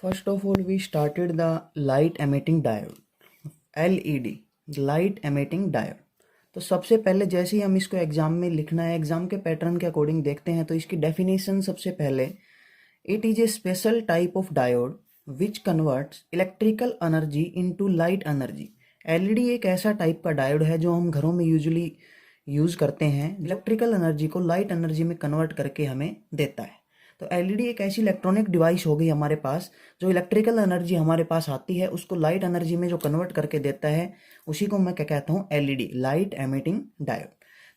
First of all, we started the light emitting diode, LED, light emitting diode. तो सबसे पहले जैसे ही हम इसको एग्जाम में लिखना है, एग्जाम के पैटर्न के अकॉर्डिंग देखते हैं तो इसकी डेफिनेशन सबसे पहले, it is a special type of diode which converts electrical energy into light energy. LED एक ऐसा टाइप का डायोड है जो हम घरों में यूजुअली यूज़ करते हैं, इलेक्ट्रिकल एनर्जी को लाइट एनर्जी में कन्वर्ट करके हमें देता है। तो एलईडी एक ऐसी इलेक्ट्रॉनिक डिवाइस हो गई हमारे पास जो इलेक्ट्रिकल एनर्जी हमारे पास आती है उसको लाइट एनर्जी में जो कन्वर्ट करके देता है, उसी को मैं क्या कहता हूँ, LED, light emitting diode.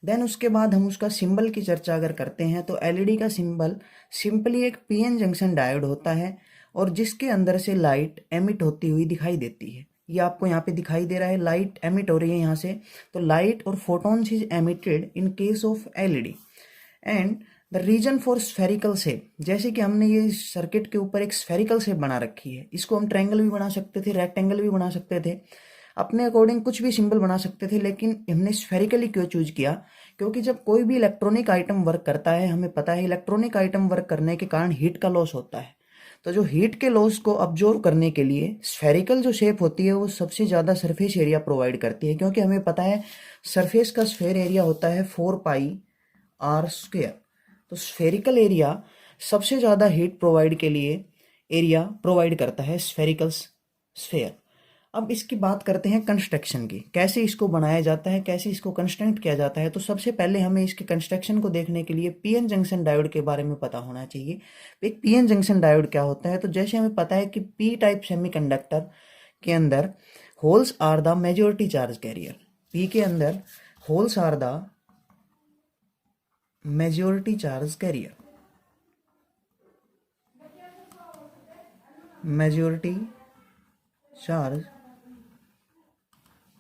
Then उसके बाद हम उसका सिंबल की चर्चा अगर करते हैं तो एलईडी का सिंबल सिंपली एक पीएन जंक्शन डायोड होता है और जिसके अंदर से लाइट एमिट होती हुई दिखाई देती है। ये आपको यहाँ पे दिखाई दे रहा है, लाइट एमिट हो रही है यहाँ से। तो लाइट और photons is emitted in case of LED and the reason for spherical shape. जैसे कि हमने ये सर्किट के ऊपर एक स्फेरिकल शेप बना रखी है, इसको हम ट्रायंगल भी बना सकते थे, रेक्टेंगल भी बना सकते थे, अपने अकॉर्डिंग कुछ भी सिंबल बना सकते थे, लेकिन हमने स्फेरिकली क्यों चूज किया? क्योंकि जब कोई भी इलेक्ट्रॉनिक आइटम वर्क करता है, हमें पता है इलेक्ट्रॉनिक आइटम वर्क करने के कारण हीट का लॉस होता है। तो जो हीट के लॉस को अब्जॉर्व करने के लिए स्फेरिकल जो शेप होती है वो सबसे ज़्यादा सरफेस एरिया प्रोवाइड करती है, क्योंकि हमें पता है सरफेस का स्फेयर एरिया होता है 4πr²। तो स्फेरिकल एरिया सबसे ज़्यादा हीट प्रोवाइड के लिए एरिया प्रोवाइड करता है स्फेरिकल स्फेयर। अब इसकी बात करते हैं कंस्ट्रक्शन की, कैसे इसको बनाया जाता है, कैसे इसको कंस्ट्रक्ट किया जाता है। तो सबसे पहले हमें इसके कंस्ट्रक्शन को देखने के लिए पीएन जंक्शन डायोड के बारे में पता होना चाहिए। एक पीएन जंक्शन डायोड क्या होता है? तो जैसे हमें पता है कि पी टाइप सेमीकंडक्टर के अंदर holes are the majority charge carrier. P के अंदर holes are the majority charge carrier, majority charge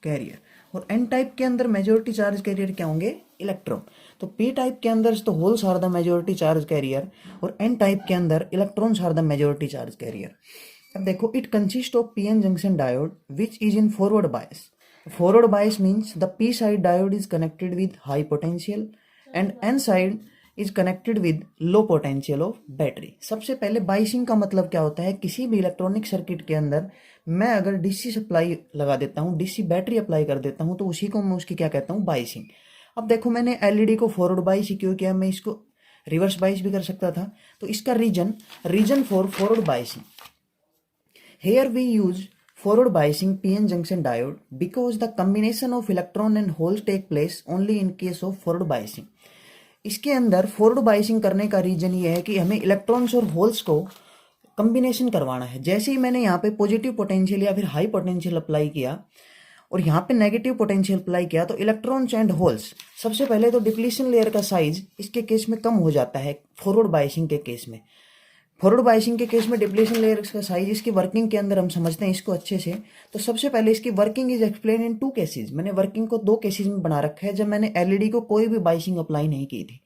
carrier. और एन टाइप के अंदर मेजॉरिटी चार्ज कैरियर क्या होंगे? इलेक्ट्रॉन। तो पी टाइप के अंदर तो holes are the majority charge carrier और एन टाइप के अंदर electrons are the majority charge carrier. अब देखो, it consist of PN junction diode which is in forward bias. Forward bias means the P side diode is connected with high potential and N side is connected with low potential of battery. सबसे पहले biasing का मतलब क्या होता है? किसी भी electronic circuit के अंदर मैं अगर डीसी सप्लाई लगा देता हूँ, डीसी बैटरी अप्लाई कर देता हूँ, तो उसी को मैं उसकी क्या कहता हूँ? बाइसिंग। अब देखो, मैंने एलईडी को फॉरवर्ड बाइस ही क्यों किया? मैं इसको रिवर्स बाइस भी कर सकता था। तो इसका reason for forward biasing, here we use forward biasing PN junction diode because the combination of electron and holes take place only in case of forward biasing। इसके अंदर फॉरवर्ड बाइसिंग करने का रीजन ये है कि हमें इलेक्ट्रॉन्स और holes को कम्बिनेशन करवाना है। जैसे ही मैंने यहाँ पे पॉजिटिव पोटेंशियल या फिर हाई पोटेंशियल अप्लाई किया और यहाँ पे नेगेटिव पोटेंशियल अप्लाई किया, तो इलेक्ट्रॉन्स एंड होल्स, सबसे पहले तो डिप्लीशन लेयर का साइज इसके केस में कम हो जाता है। फॉरवर्ड बाइसिंग के केस में, फॉरवर्ड बाइसिंग के केस में डिप्लीशन लेयर का साइज, इसकी वर्किंग के अंदर हम समझते हैं इसको अच्छे से। तो सबसे पहले इसकी working is explain in 2 cases. मैंने वर्किंग को 2 केसेस में बना रखा है जब मैंने एलईडी को कोई भी बाइसिंग अप्लाई नहीं की थी।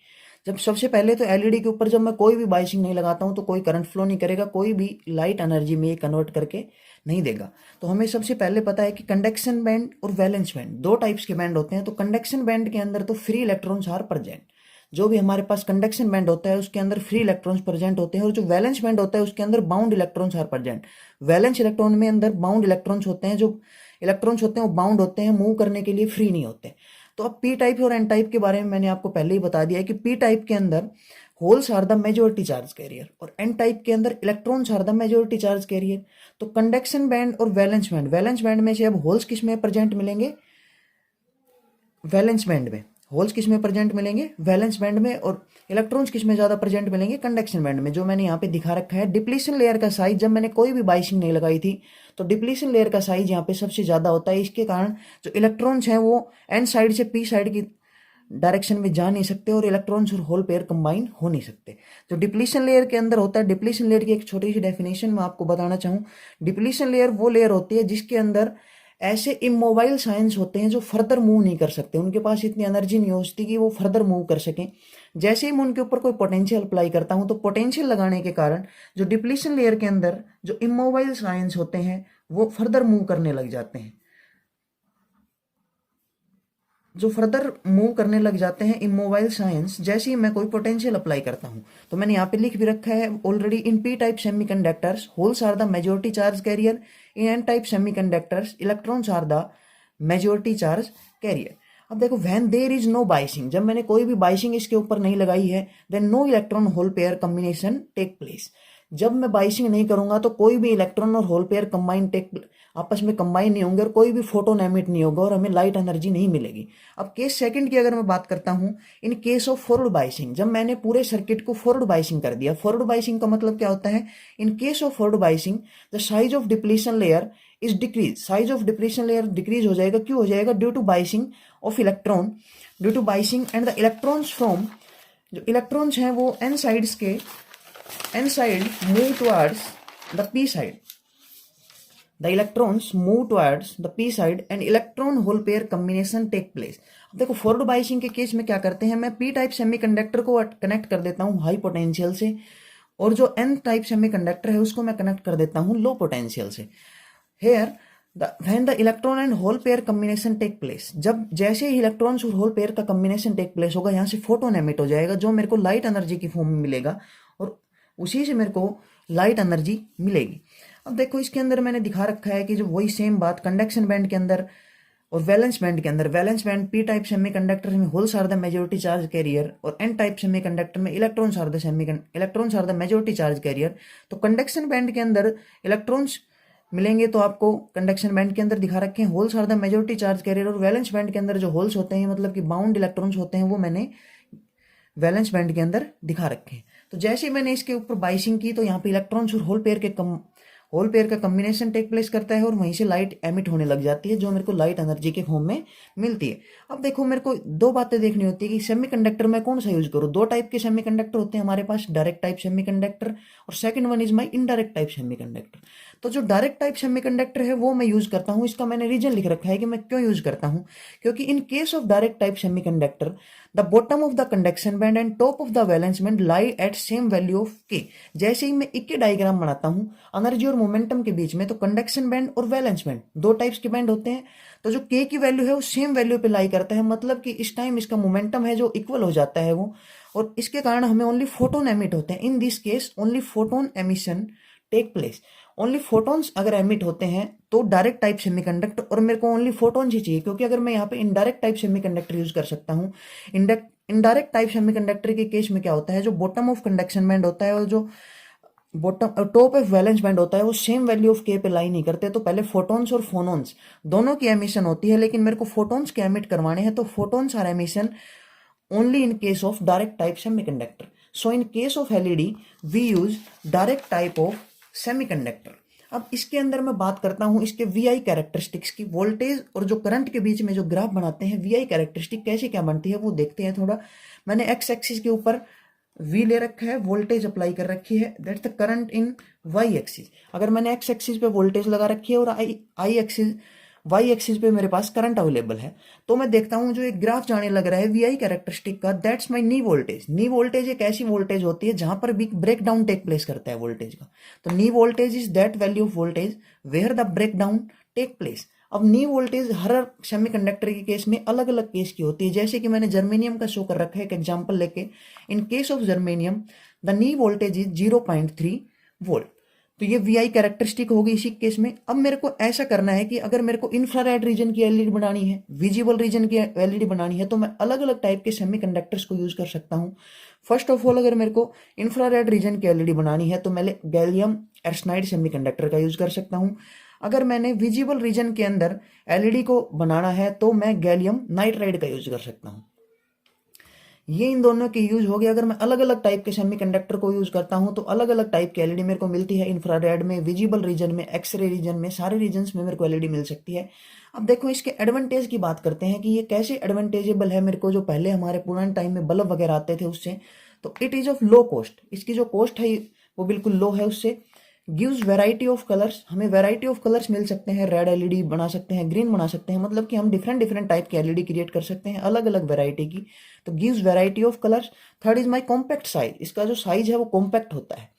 जब सबसे पहले तो एलईडी के ऊपर जब मैं कोई भी बाइसिंग नहीं लगाता हूं तो कोई करंट फ्लो नहीं करेगा, कोई भी लाइट एनर्जी में ये कन्वर्ट करके नहीं देगा। तो हमें सबसे पहले पता है कि कंडक्शन बैंड और वैलेंस बैंड 2 टाइप्स के बैंड होते हैं। तो कंडक्शन बैंड के अंदर तो फ्री इलेक्ट्रॉन्स आर प्रेजेंट, जो भी हमारे पास कंडक्शन बैंड होता है उसके अंदर फ्री इलेक्ट्रॉन्स प्रेजेंट होते हैं, और जो वैलेंस बैंड होता है उसके अंदर bound electrons are present. Valence electron में अंदर बाउंड इलेक्ट्रॉन्स होते हैं, जो इलेक्ट्रॉन्स होते हैं वो बाउंड होते हैं, मूव करने के लिए फ्री नहीं होते। तो अब पी टाइप और एन टाइप के बारे में मैंने आपको पहले ही बता दिया है कि पी टाइप के अंदर holes are the majority charge carrier और एन टाइप के अंदर electrons are the majority charge carrier. तो कंडक्शन बैंड और वैलेंस बैंड, वैलेंस बैंड में से अब होल्स किस में प्रेजेंट मिलेंगे? वैलेंस बैंड में। होल्स किस में प्रेजेंट मिलेंगे? वैलेंस बैंड में। और इलेक्ट्रॉन्स किस में ज़्यादा प्रेजेंट मिलेंगे? कंडक्शन बैंड में, जो मैंने यहाँ पे दिखा रखा है। डिप्लीशन लेयर का साइज, जब मैंने कोई भी बाइसिंग नहीं लगाई थी तो डिप्लीशन लेयर का साइज यहाँ पे सबसे ज़्यादा होता है। इसके कारण जो इलेक्ट्रॉन्स हैं वो एन साइड से पी साइड की डायरेक्शन में जा नहीं सकते और इलेक्ट्रॉन्स और होल पेयर कंबाइन हो नहीं सकते। जो डिप्लीशन लेयर के अंदर होता है, डिप्लीशन लेयर की एक छोटी सी डेफिनेशन मैं आपको बताना चाहूँ। डिप्लीशन लेयर वो लेयर होती है जिसके अंदर ऐसे इमोबाइल साइंस होते हैं जो फर्दर मूव नहीं कर सकते, उनके पास इतनी एनर्जी नहीं होती कि वो फर्दर मूव कर सकें। जैसे ही मैं उनके ऊपर कोई पोटेंशियल अप्लाई करता हूं तो पोटेंशियल लगाने के कारण जो डिप्लीशन लेयर के अंदर जो इमोबाइल साइंस होते हैं वो फर्दर मूव करने लग जाते हैं, जो फर्दर मूव करने लग जाते हैं इन मोबाइल साइंस, जैसे ही मैं कोई पोटेंशियल अप्लाई करता हूँ। तो मैंने यहाँ पे लिख भी रखा है already, in P type semiconductors holes are the majority charge carrier, in N type semiconductors electrons are the majority charge carrier. अब देखो, when there is no biasing, जब मैंने कोई भी बाइसिंग इसके ऊपर नहीं लगाई है, then no electron hole pair combination take place. जब मैं बाइसिंग नहीं करूंगा तो कोई भी इलेक्ट्रॉन और होल पेयर आपस में कंबाइन नहीं होंगे और कोई भी फोटोन एमिट नहीं होगा और हमें लाइट एनर्जी नहीं मिलेगी। अब केस सेकंड की अगर मैं बात करता हूं, इन केस ऑफ फॉरवर्ड बाइसिंग, जब मैंने पूरे सर्किट को फॉरवर्ड बाइसिंग कर दिया। फॉरवर्ड बाइसिंग का मतलब क्या होता है? In case of forward biasing the size of depletion layer is decrease. Size of depletion layer decrease हो जाएगा। क्यों हो जाएगा? Due to biasing of electron, due to biasing and the electrons from, जो इलेक्ट्रॉन्स हैं वो एन साइड्स के n side move towards the p side. The electrons move towards the p side and electron hole pair combination take place. अब देखो, forward biasing के case में क्या करते हैं, मैं p टाइप सेमीकंडक्टर को कनेक्ट कर देता हूं हाई पोटेंशियल से, और जो n टाइप सेमीकंडक्टर है उसको मैं कनेक्ट कर देता हूं लो पोटेंशियल से। Here when the electron and hole pair combination take place, जब जैसे ही इलेक्ट्रॉन्स और होल पेयर का कॉम्बिनेशन टेक प्लेस होगा, यहाँ से फोटोन एमिट हो जाएगा जो मेरे को लाइट एनर्जी की फॉर्म में मिलेगा और उसी से मेरे को लाइट एनर्जी मिलेगी। अब देखो, इसके अंदर मैंने दिखा रखा है कि जो वही सेम बात कंडक्शन बैंड के अंदर और वैलेंस बैंड के अंदर, valence band P type semiconductor में holes are the majority charge carrier और एन टाइप सेमीकंडक्टर में electrons are the majority charge carrier. तो कंडक्शन बैंड के अंदर इलेक्ट्रॉन्स मिलेंगे तो आपको कंडक्शन बैंड के अंदर दिखा रखे हैं holes are the majority charge carrier, और वैलेंस बैंड के अंदर जो होल्स होते हैं मतलब कि बाउंड इलेक्ट्रॉन्स होते हैं वो मैंने वैलेंस बैंड के अंदर दिखा रखे हैं। तो जैसे ही मैंने इसके ऊपर बाइसिंग की तो यहाँ पे इलेक्ट्रॉन्स और होल पेयर का कॉम्बिनेशन टेक प्लेस करता है और वहीं से लाइट एमिट होने लग जाती है जो मेरे को लाइट एनर्जी के फॉर्म में मिलती है। अब देखो, मेरे को दो बातें देखनी होती है कि सेमीकंडक्टर में कौन सा यूज करूँ। दो टाइप के सेमीकंडक्टर होते हैं हमारे पास, डायरेक्ट टाइप सेमीकंडक्टर और second one is my indirect type semiconductor. तो जो डायरेक्ट टाइप सेमीकंडक्टर है वो मैं यूज करता हूँ। इसका मैंने रीजन लिख रखा है कि मैं क्यों यूज करता हूँ। क्योंकि इन case of direct type semiconductor the bottom of the conduction band and top of the valence band lie at same value of के। जैसे ही मैं इक्के डायग्राम बनाता हूँ एनर्जी और मोमेंटम के बीच में, तो कंडक्शन बैंड और वैलेंस बैंड दो टाइप्स के बैंड होते हैं। तो जो के की वैल्यू है वो सेम वैल्यू पे लाई करता है, मतलब कि इस टाइम इसका मोमेंटम है जो इक्वल हो जाता है वो, और इसके कारण हमें ओनली फोटोन एमिट होते हैं। In this case only photon emission take place. Only photons अगर एमिट होते हैं तो डायरेक्ट टाइप सेमीकंडक्टर, और मेरे को ओनली फोटॉन्स ही चाहिए क्योंकि अगर मैं यहाँ पे इनडायरेक्ट टाइप सेमीकंडक्टर यूज कर सकता हूँ। इनडायरेक्ट टाइप सेमीकंडक्टर के केस में क्या होता है, जो बॉटम ऑफ कंडक्शन बैंड होता है और जो bottom top of valence band होता है वो सेम वैल्यू ऑफ के पे लाई नहीं करते। तो पहले फोटॉन्स और फोनॉन्स दोनों की एमिशन होती है, लेकिन मेरे को फोटॉन्स के एमिट करवाने हैं तो photons are emission only in case of direct type semiconductor. So in case of LED we use direct type of semiconductor. अब इसके अंदर मैं बात करता हूं इसके VI कैरेक्टरिस्टिक्स की। वोल्टेज और जो करंट के बीच में जो ग्राफ बनाते हैं VI कैरेक्टरिस्टिक कैसे क्या बनती है वो देखते हैं थोड़ा। मैंने एक्स एक्सिस के ऊपर V ले रखा है, वोल्टेज अप्लाई कर रखी है, that's the current in Y axis. अगर मैंने एक्स एक्सिस पे वोल्टेज लगा रखी है और आई एक्सिस वाई एक्सिस पे मेरे पास करंट अवेलेबल है, तो मैं देखता हूं जो एक ग्राफ जाने लग रहा है वीआई कैरेक्टरिस्टिक का, that's my knee voltage. Knee voltage एक ऐसी वोल्टेज होती है जहां पर भी ब्रेक डाउन टेक प्लेस करता है वोल्टेज का। तो knee voltage is that value of voltage where the breakdown take place. अब नी वोल्टेज हर सेमीकंडक्टर के केस में अलग अलग केस की होती है, जैसे कि मैंने जर्मेनियम का शो कर रखा है एक एग्जांपल लेके। इन case of germanium the knee voltage is 0.3 volt. तो ये VI कैरेक्टरिस्टिक होगी इसी केस में। अब मेरे को ऐसा करना है कि अगर मेरे को इंफ्रारेड रीजन की एलईडी बनानी है, विजिबल रीजन की एलईडी बनानी है, तो मैं अलग अलग टाइप के सेमीकंडक्टर्स को यूज कर सकता हूं। फर्स्ट ऑफ ऑल, अगर मेरे को इंफ्रारेड रीजन की एलईडी बनानी है तो मैं गैलियम आर्सेनाइड सेमीकंडक्टर का यूज कर सकता हूं। अगर मैंने विजिबल रीजन के अंदर एलईडी को बनाना है तो मैं गैलियम नाइट्राइड का यूज कर सकता हूं। ये इन दोनों के यूज हो गए। अगर मैं अलग अलग टाइप के सेमीकंडक्टर को यूज करता हूं तो अलग अलग टाइप की एलईडी मेरे को मिलती है। इंफ्रारेड में, विजिबल रीजन में, एक्सरे रीजन में, सारे रीजन्स में मेरे को एलईडी मिल सकती है। अब देखो, इसके एडवांटेज की बात करते हैं कि ये कैसे एडवांटेजेबल है मेरे को, जो पहले हमारे पुराने टाइम में बल्ब वगैरह आते थे उससे। तो it is of low cost, इसकी जो कॉस्ट है वो बिल्कुल लो है उससे। गिव्स वैरायटी ऑफ कलर्स, हमें वैरायटी ऑफ कलर्स मिल सकते हैं। रेड एलईडी बना सकते हैं, ग्रीन बना सकते हैं, मतलब कि हम डिफरेंट डिफरेंट टाइप की एलईडी क्रिएट कर सकते हैं अलग अलग वैरायटी की। तो gives variety of colours. Third is my compact size, इसका जो साइज है वो कॉम्पैक्ट होता है।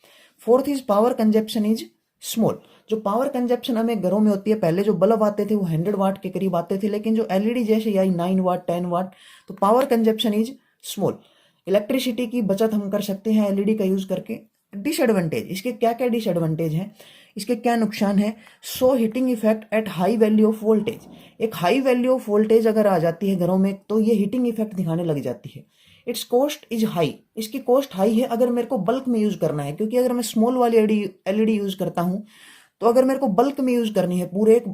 Fourth is power consumption is small. जो पावर कंजप्शन हमें घरों में होती है, पहले जो बल्ब आते थे वो 100 वाट के करीब आते थे, लेकिन जो एलईडी जैसे आई 9 वाट 10 वाट, तो power consumption is small. Electricity की बचत हम कर सकते हैं एलईडी का यूज करके। डिसएडवांटेज, इसके क्या क्या डिसएडवांटेज हैं, इसके क्या नुकसान है। So heating effect at high value of voltage. एक हाई वैल्यू ऑफ वोल्टेज अगर आ जाती है घरों में तो ये हीटिंग इफेक्ट दिखाने लग जाती है। इट्स कॉस्ट इज हाई, इसकी कॉस्ट हाई है अगर मेरे को बल्क में यूज करना है, क्योंकि अगर मैं स्मॉल वाली एलईडी यूज करता हूं तो अगर मेरे को बल्क में यूज करनी है, पूरे एक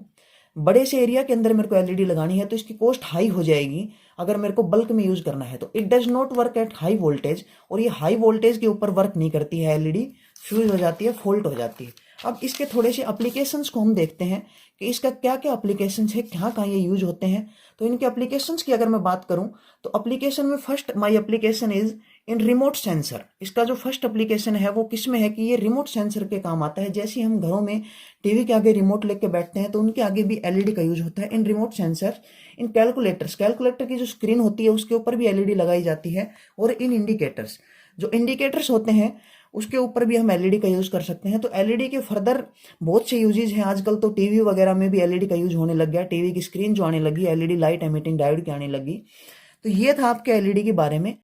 बड़े से एरिया के अंदर मेरे को एलईडी लगानी है, तो इसकी कॉस्ट हाई हो जाएगी अगर मेरे को बल्क में यूज करना है। तो it does not work at high voltage, और ये हाई वोल्टेज के ऊपर वर्क नहीं करती है एलईडी, फ्यूज हो जाती है, फॉल्ट हो जाती है। अब इसके थोड़े से एप्लीकेशंस को हम देखते हैं कि इसका क्या क्या एप्लीकेशंस है, कहाँ कहाँ ये यूज होते हैं। तो इनके एप्लीकेशंस की अगर मैं बात करूं तो एप्लीकेशन में first my application is in remote sensor. इसका जो फर्स्ट एप्लीकेशन है वो किस में है कि ये रिमोट सेंसर के काम आता है। जैसे हम घरों में टीवी के आगे रिमोट लेके बैठते हैं तो उनके आगे भी एलईडी का यूज होता है। इन रिमोट सेंसर, इन कैलकुलेटर्स, कैलकुलेटर की जो स्क्रीन होती है उसके ऊपर भी एलईडी लगाई जाती है। और इन इंडिकेटर्स, जो इंडिकेटर्स होते हैं उसके ऊपर भी हम एलईडी का यूज कर सकते हैं। तो एलईडी के फर्दर बहुत से यूजेज हैं। आजकल तो टीवी वगैरह में भी एलईडी का यूज होने लग गया, टीवी की स्क्रीन जो आने लगी, एलईडी लाइट एमिटिंग डायोड की आने लगी। तो ये था आपके एलईडी के बारे में।